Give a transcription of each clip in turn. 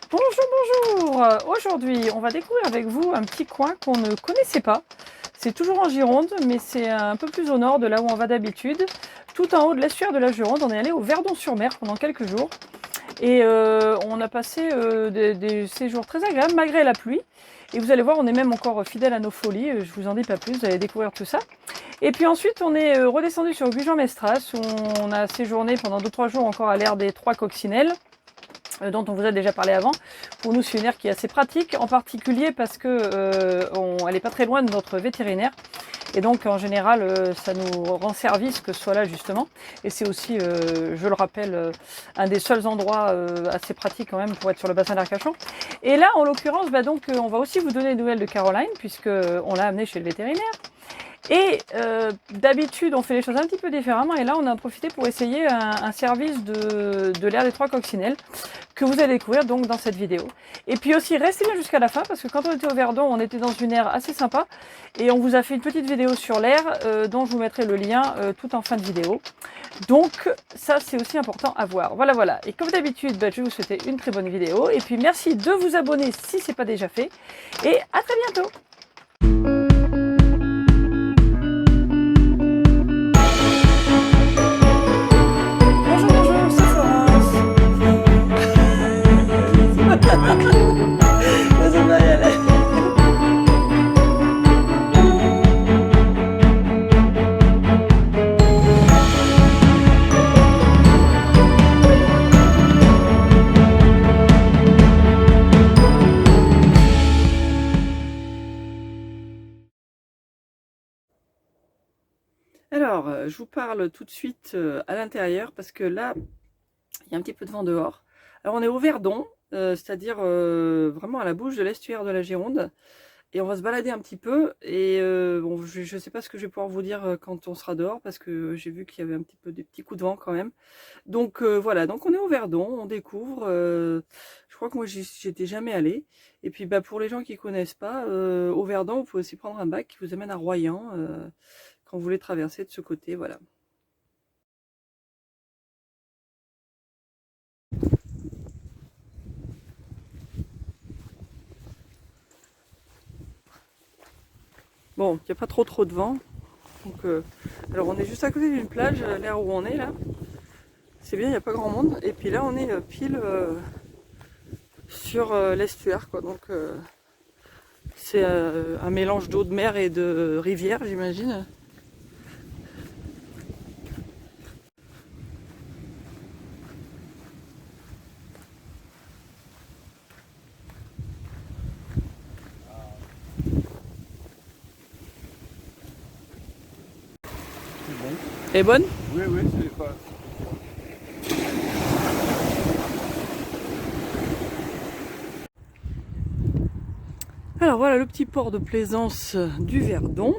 Bonjour, bonjour. Aujourd'hui, on va découvrir avec vous un petit coin qu'on ne connaissait pas. C'est toujours en Gironde, mais c'est un peu plus au nord de là où on va d'habitude. Tout en haut de l'estuaire de la Gironde, on est allé au Verdon-sur-Mer pendant quelques jours. Et on a passé des séjours très agréables malgré la pluie. Et vous allez voir, on est même encore fidèle à nos folies. Je vous en dis pas plus, vous allez découvrir tout ça. Et puis ensuite, on est redescendu sur Gujan-Mestras, où on a séjourné pendant 2-3 jours encore à l'air des Trois Coccinelles, dont on vous a déjà parlé avant, pour nous c'est une aire qui est assez pratique, en particulier parce que elle n'est pas très loin de notre vétérinaire, et donc en général ça nous rend service que ce soit là justement, et c'est aussi, je le rappelle, un des seuls endroits assez pratiques quand même pour être sur le bassin d'Arcachon. Et là en l'occurrence, on va aussi vous donner des nouvelles de Caroline, puisque on l'a amenée chez le vétérinaire. Et d'habitude, on fait les choses un petit peu différemment. Et là, on a profité pour essayer un service de l'air des Trois Coccinelles que vous allez découvrir donc dans cette vidéo. Et puis aussi, restez bien jusqu'à la fin parce que quand on était au Verdon, on était dans une aire assez sympa. Et on vous a fait une petite vidéo sur l'air dont je vous mettrai le lien tout en fin de vidéo. Donc ça, c'est aussi important à voir. Voilà, voilà. Et comme d'habitude, je vais vous souhaiter une très bonne vidéo. Et puis merci de vous abonner si ce n'est pas déjà fait. Et à très bientôt. Alors, je vous parle tout de suite à l'intérieur parce que là, il y a un petit peu de vent dehors. Alors, on est au Verdon, c'est-à-dire vraiment à la bouche de l'estuaire de la Gironde. Et on va se balader un petit peu. Et bon, je ne sais pas ce que je vais pouvoir vous dire quand on sera dehors parce que j'ai vu qu'il y avait un petit peu des petits coups de vent quand même. Donc voilà, donc on est au Verdon, on découvre. Je crois que moi, j'y étais jamais allée. Et puis pour les gens qui ne connaissent pas, au Verdon, vous pouvez aussi prendre un bac qui vous amène à Royan. Quand vous voulez traverser de ce côté, voilà. Bon, il n'y a pas trop de vent. Donc, alors on est juste à côté d'une plage, l'air où on est là. C'est bien, il n'y a pas grand monde. Et puis là, on est pile sur l'estuaire, quoi. Donc c'est un mélange d'eau de mer et de rivière, j'imagine. Elle est bonne? Oui, oui, c'est pas. Alors voilà le petit port de plaisance du Verdon.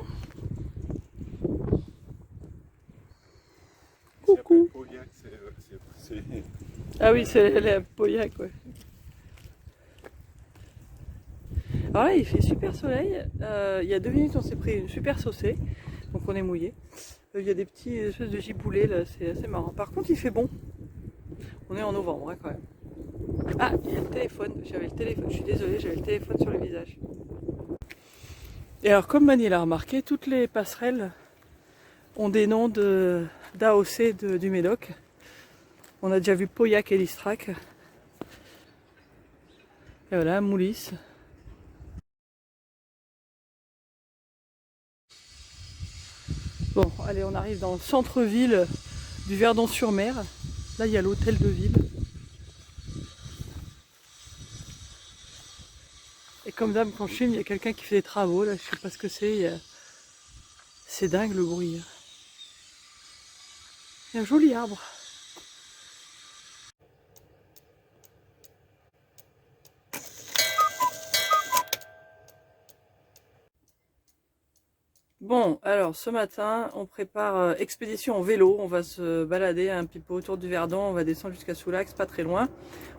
Coucou. Ah oui, c'est la Pauillac, ouais. Alors là, il fait super soleil. Il y a 2 minutes, on s'est pris une super saucée. Donc on est mouillé. Il y a des petits espèces de giboulées là, c'est assez marrant. Par contre, il fait bon. On est en novembre hein, quand même. Ah, il y a le téléphone. J'avais le téléphone. Je suis désolée, j'avais le téléphone sur le visage. Et alors, comme Manny l'a remarqué, toutes les passerelles ont des noms d'AOC du Médoc. On a déjà vu Pauillac et Listrac. Et voilà, Moulis. Bon, allez, on arrive dans le centre-ville du Verdon-sur-Mer. Là, il y a l'hôtel de ville. Et comme d'hab, quand je filme, il y a quelqu'un qui fait des travaux. Là, je sais pas ce que c'est. C'est dingue le bruit. Il y a un joli arbre. Bon, alors ce matin, on prépare expédition en vélo. On va se balader un petit peu autour du Verdon. On va descendre jusqu'à Soulac, c'est pas très loin.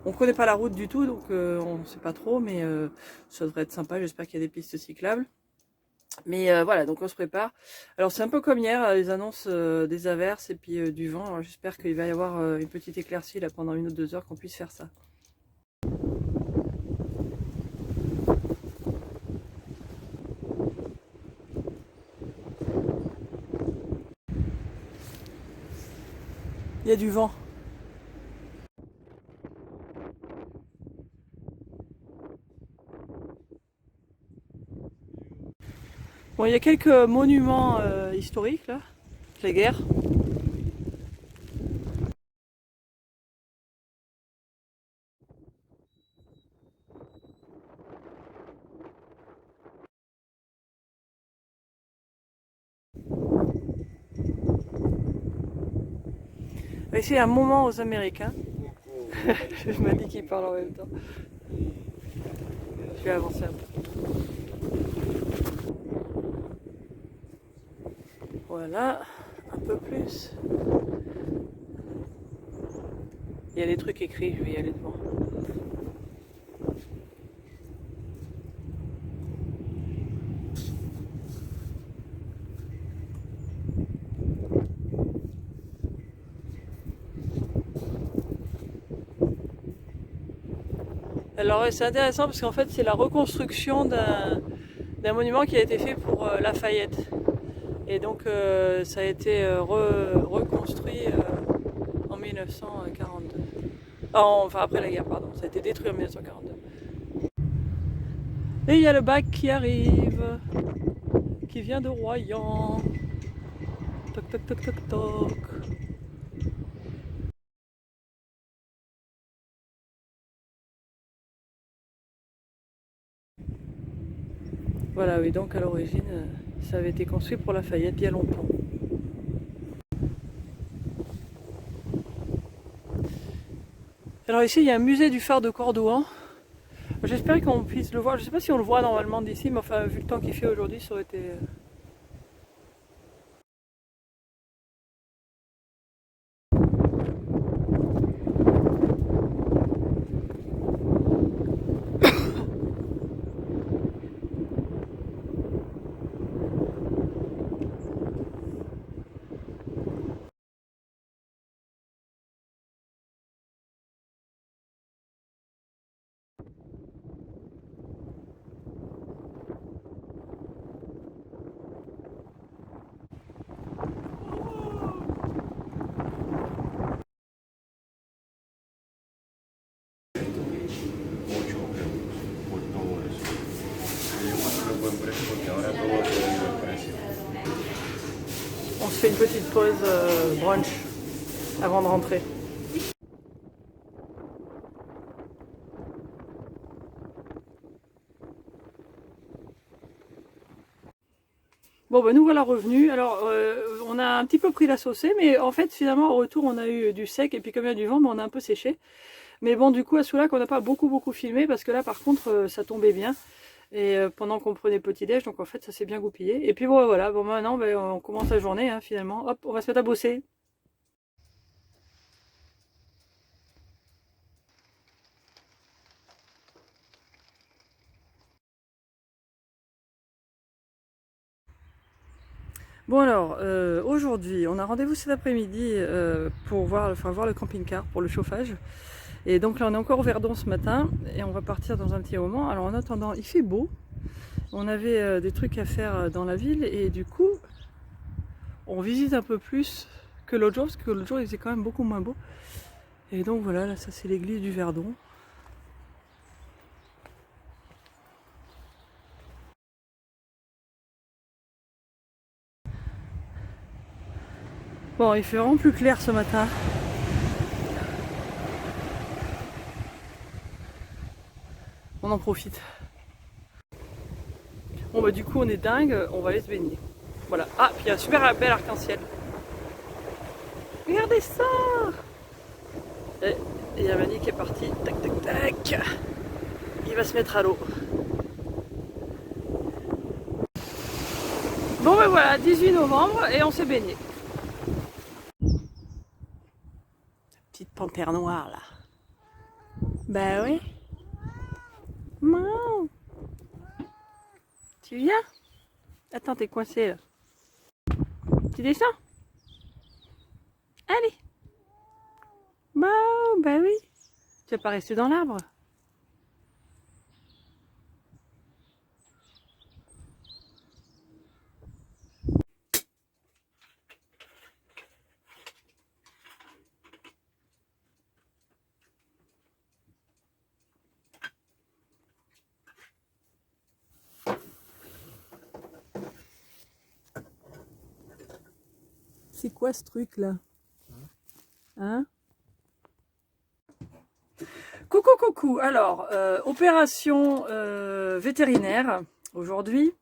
On connaît pas la route du tout, donc on ne sait pas trop, mais ça devrait être sympa. J'espère qu'il y a des pistes cyclables. Mais voilà, donc on se prépare. Alors c'est un peu comme hier, les annonces des averses et puis du vent. Alors j'espère qu'il va y avoir une petite éclaircie là pendant 1 ou 2 heures qu'on puisse faire ça. Il y a du vent. Bon, il y a quelques monuments historiques là, les guerres. On va essayer un moment aux Américains. Je me dis qu'ils parlent en même temps. Je vais avancer un peu. Voilà, un peu plus. Il y a des trucs écrits, je vais y aller devant. Alors c'est intéressant parce qu'en fait c'est la reconstruction d'un monument qui a été fait pour Lafayette. Et donc ça a été reconstruit en 1942. Enfin après la guerre, pardon. Ça a été détruit en 1942. Et il y a le bac qui arrive, qui vient de Royan. Toc toc toc toc toc. Voilà, oui, donc à l'origine, ça avait été construit pour Lafayette il y a longtemps. Alors ici, il y a un musée du phare de Cordouan. J'espère qu'on puisse le voir. Je ne sais pas si on le voit normalement d'ici, mais enfin, vu le temps qu'il fait aujourd'hui, ça aurait été... On se fait une petite pause brunch avant de rentrer. Bon, ben nous voilà revenus. Alors, on a un petit peu pris la saucée, mais en fait, finalement, au retour, on a eu du sec, et puis comme il y a du vent, ben, on a un peu séché. Mais bon, du coup, à Soulac, on n'a pas beaucoup filmé, parce que là, par contre, ça tombait bien. Et pendant qu'on prenait petit-déj, donc en fait, ça s'est bien goupillé. Et puis bon, voilà, bon, maintenant, ben, on commence la journée, hein, finalement. Hop, on va se mettre à bosser. Bon alors, aujourd'hui, on a rendez-vous cet après-midi pour voir le camping-car pour le chauffage. Et donc là, on est encore au Verdon ce matin et on va partir dans un petit moment. Alors en attendant, il fait beau. On avait des trucs à faire dans la ville et du coup, on visite un peu plus que l'autre jour parce que l'autre jour, il faisait quand même beaucoup moins beau. Et donc voilà, là, ça c'est l'église du Verdon. Bon, il fait vraiment plus clair ce matin. On en profite. Bon bah du coup on est dingue, on va aller se baigner. Voilà. Ah, puis il y a un super bel arc-en-ciel. Regardez ça! Et il y a Mani qui est parti. Tac tac tac. Il va se mettre à l'eau. Bon ben voilà, 18 novembre et on s'est baigné. Petite panthère noire là. Bah oui. Maman. Tu viens? Attends, t'es coincé là. Tu descends? Allez. Bah oui. Tu vas pas rester dans l'arbre? C'est quoi ce truc là? Hein? Coucou coucou. Alors, opération vétérinaire aujourd'hui.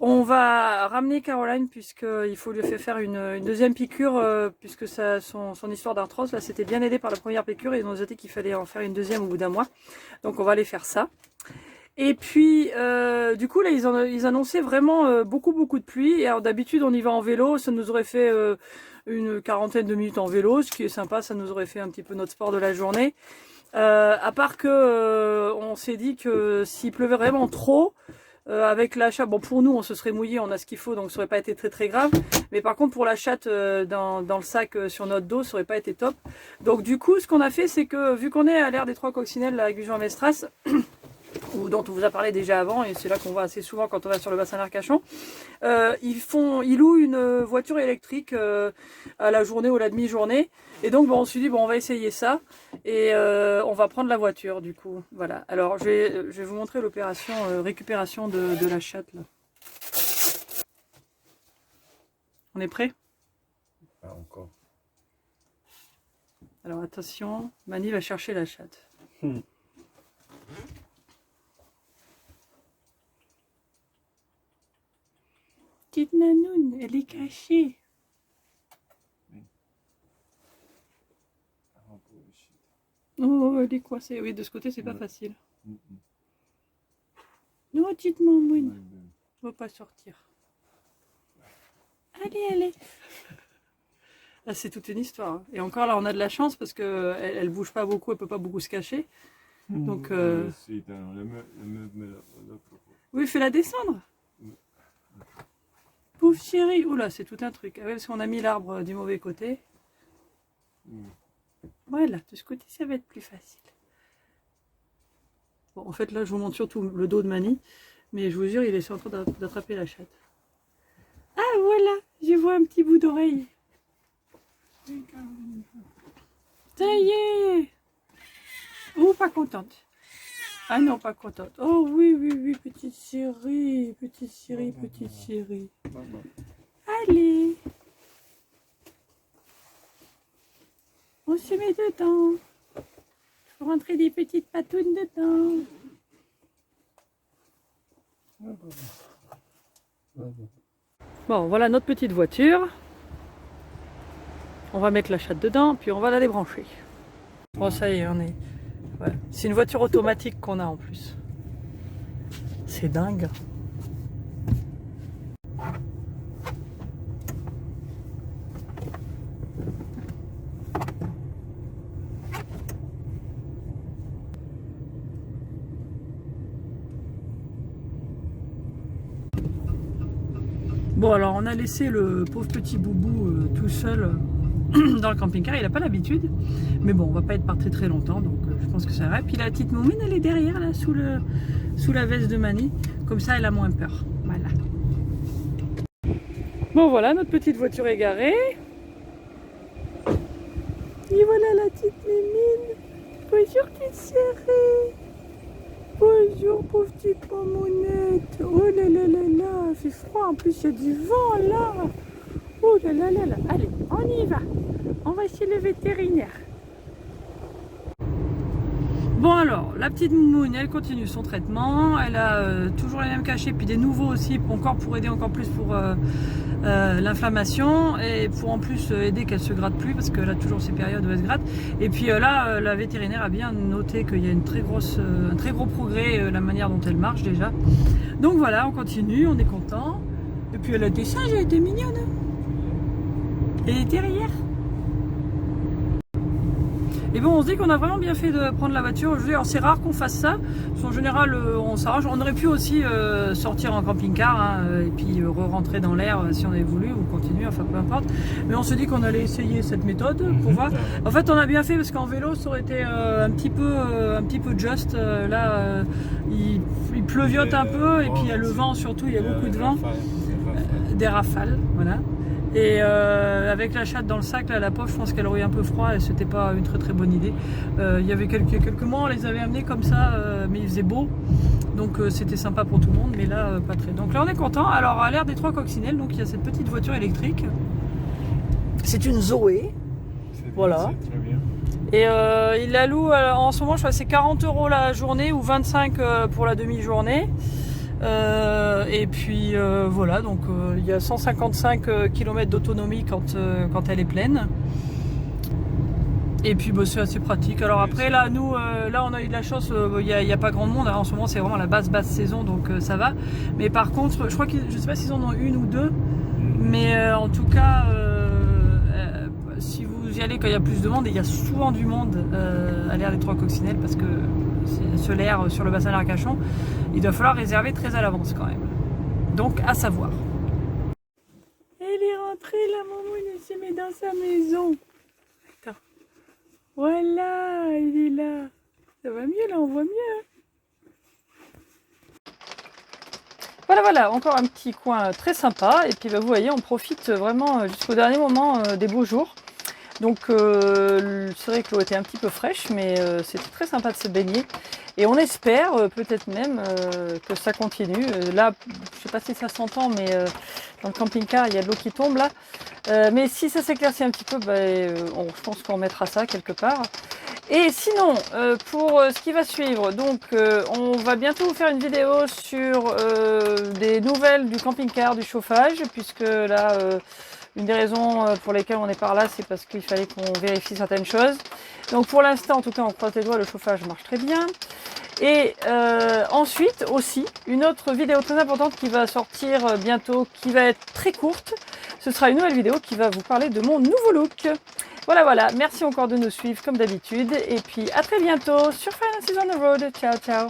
On va ramener Caroline puisqu'il faut lui faire une deuxième piqûre puisque son histoire d'arthrose, là, c'était bien aidé par la première piqûre et ils nous ont dit qu'il fallait en faire une deuxième au bout d'un mois. Donc on va aller faire ça. Et puis, du coup, là, ils annonçaient vraiment beaucoup de pluie. Et alors d'habitude, on y va en vélo. Ça nous aurait fait une quarantaine de minutes en vélo, ce qui est sympa. Ça nous aurait fait un petit peu notre sport de la journée. À part que on s'est dit que s'il pleuvait vraiment trop, avec la chatte, bon pour nous on se serait mouillé, on a ce qu'il faut donc ça aurait pas été très grave, mais par contre pour la chatte dans le sac sur notre dos ça aurait pas été top. Donc du coup ce qu'on a fait c'est que vu qu'on est à l'ère des Trois Coccinelles avec Gujan Mestras, dont on vous a parlé déjà avant et c'est là qu'on voit assez souvent quand on va sur le bassin d'Arcachon, ils louent une voiture électrique à la journée ou à la demi-journée. Et donc bon, on s'est dit bon on va essayer ça et on va prendre la voiture du coup. Voilà. Alors je vais vous montrer l'opération récupération de la chatte là. On est prêt? Pas encore. Alors attention, Mani va chercher la chatte. Petite Nanoune, elle est cachée. Oh, elle est coincée. Oui, de ce côté, c'est pas facile. Non, petite mamoune. On va pas sortir. Allez. Là, c'est toute une histoire. Et encore, là, on a de la chance parce que elle bouge pas beaucoup, elle peut pas beaucoup se cacher. Donc, oui, fais-la descendre. Pauvre chérie. Oula, c'est tout un truc. Ah ouais, parce qu'on a mis l'arbre du mauvais côté. Voilà, de ce côté, ça va être plus facile. Bon, en fait, là, je vous montre surtout le dos de Mani. Mais je vous jure, il est en train d'attraper la chatte. Ah, voilà, je vois un petit bout d'oreille. Ça y est. Oh, pas contente. Ah non, pas contente. Oh oui, petite chérie, petite chérie, petite chérie. Allez. On se met dedans. Il faut rentrer des petites patounes dedans. Bon, voilà notre petite voiture. On va mettre la chatte dedans, puis on va la débrancher. Bon, ça y est, on est... Ouais. C'est une voiture automatique qu'on a en plus. C'est dingue. Bon, alors on a laissé le pauvre petit boubou tout seul dans le camping-car. Il n'a pas l'habitude, mais bon, on va pas être parti très longtemps, donc je pense que ça va. Puis la petite Moumine, elle est derrière, là, sous la veste de Mani. Comme ça, elle a moins peur. Voilà. Bon, voilà, notre petite voiture est garée. Et voilà la petite Mimine. Bonjour, petite chérie. Bonjour, pauvre petite mamounette. Oh là là là là, il fait froid. En plus, il y a du vent là. Oh là là là là. Allez, on y va. On va chez le vétérinaire. Bon alors, la petite Moumoune, elle continue son traitement. Elle a toujours les mêmes cachets, puis des nouveaux aussi, pour aider encore plus pour l'inflammation. Et pour en plus aider qu'elle se gratte plus, parce qu'elle a toujours ces périodes où elle se gratte. Et puis là, la vétérinaire a bien noté qu'il y a un très gros progrès, la manière dont elle marche déjà. Donc voilà, on continue, on est content. Et puis elle a des singes, elle était mignonne. Elle est derrière. Et bon, on se dit qu'on a vraiment bien fait de prendre la voiture. Je veux dire, c'est rare qu'on fasse ça. Parce qu'en général, on s'arrange. On aurait pu aussi sortir en camping-car hein, et puis re-rentrer dans l'air si on avait voulu ou continuer, enfin peu importe. Mais on se dit qu'on allait essayer cette méthode pour voir. En fait, on a bien fait parce qu'en vélo, ça aurait été un petit peu juste. Là, il pleuviote un peu et puis il y a le vent surtout. Il y a beaucoup de vent, des rafales, voilà. Et avec la chatte dans le sac, là, la pauvre, je pense qu'elle aurait eu un peu froid et c'était pas une très bonne idée. Il y avait quelques mois, on les avait amenés comme ça, mais il faisait beau, donc c'était sympa pour tout le monde, mais là, pas très. Donc là, on est content. Alors, à l'ère des Trois Coccinelles, donc il y a cette petite voiture électrique. C'est une Zoé. Voilà. C'est très bien. Et il la loue en ce moment, je crois que c'est 40 € la journée ou 25 pour la demi-journée. Et puis voilà, donc il y a 155 km d'autonomie quand elle est pleine. Et puis bah, c'est assez pratique. Alors après là, nous, là on a eu de la chance, il n'y a pas grand monde. Alors, en ce moment c'est vraiment la basse saison, donc ça va. Mais par contre, je crois que je sais pas s'ils en ont une ou deux, mais en tout cas, si vous y allez quand il y a plus de monde, et il y a souvent du monde à l'aire des Trois Coccinelles parce que c'est solaire sur le bassin d'Arcachon, il doit falloir réserver très à l'avance quand même. Donc à savoir. Elle est rentrée, la maman, il s'est mis dans sa maison. Attends. Voilà, il est là. Ça va mieux là, on voit mieux. Voilà, encore un petit coin très sympa. Et puis bah, vous voyez, on profite vraiment jusqu'au dernier moment des beaux jours. Donc c'est vrai que l'eau était un petit peu fraîche, mais c'était très sympa de se baigner. Et on espère peut-être même que ça continue. Là, je sais pas si ça s'entend, mais dans le camping-car, il y a de l'eau qui tombe là. Mais si ça s'éclaircit un petit peu, bah, je pense qu'on mettra ça quelque part. Et sinon, pour ce qui va suivre, donc on va bientôt vous faire une vidéo sur des nouvelles du camping-car, du chauffage, puisque là, une des raisons pour lesquelles on est par là, c'est parce qu'il fallait qu'on vérifie certaines choses. Donc pour l'instant, en tout cas, on croise les doigts, le chauffage marche très bien. Et ensuite aussi, une autre vidéo très importante qui va sortir bientôt, qui va être très courte. Ce sera une nouvelle vidéo qui va vous parler de mon nouveau look. Voilà, merci encore de nous suivre comme d'habitude. Et puis à très bientôt sur Finance is on the Road. Ciao.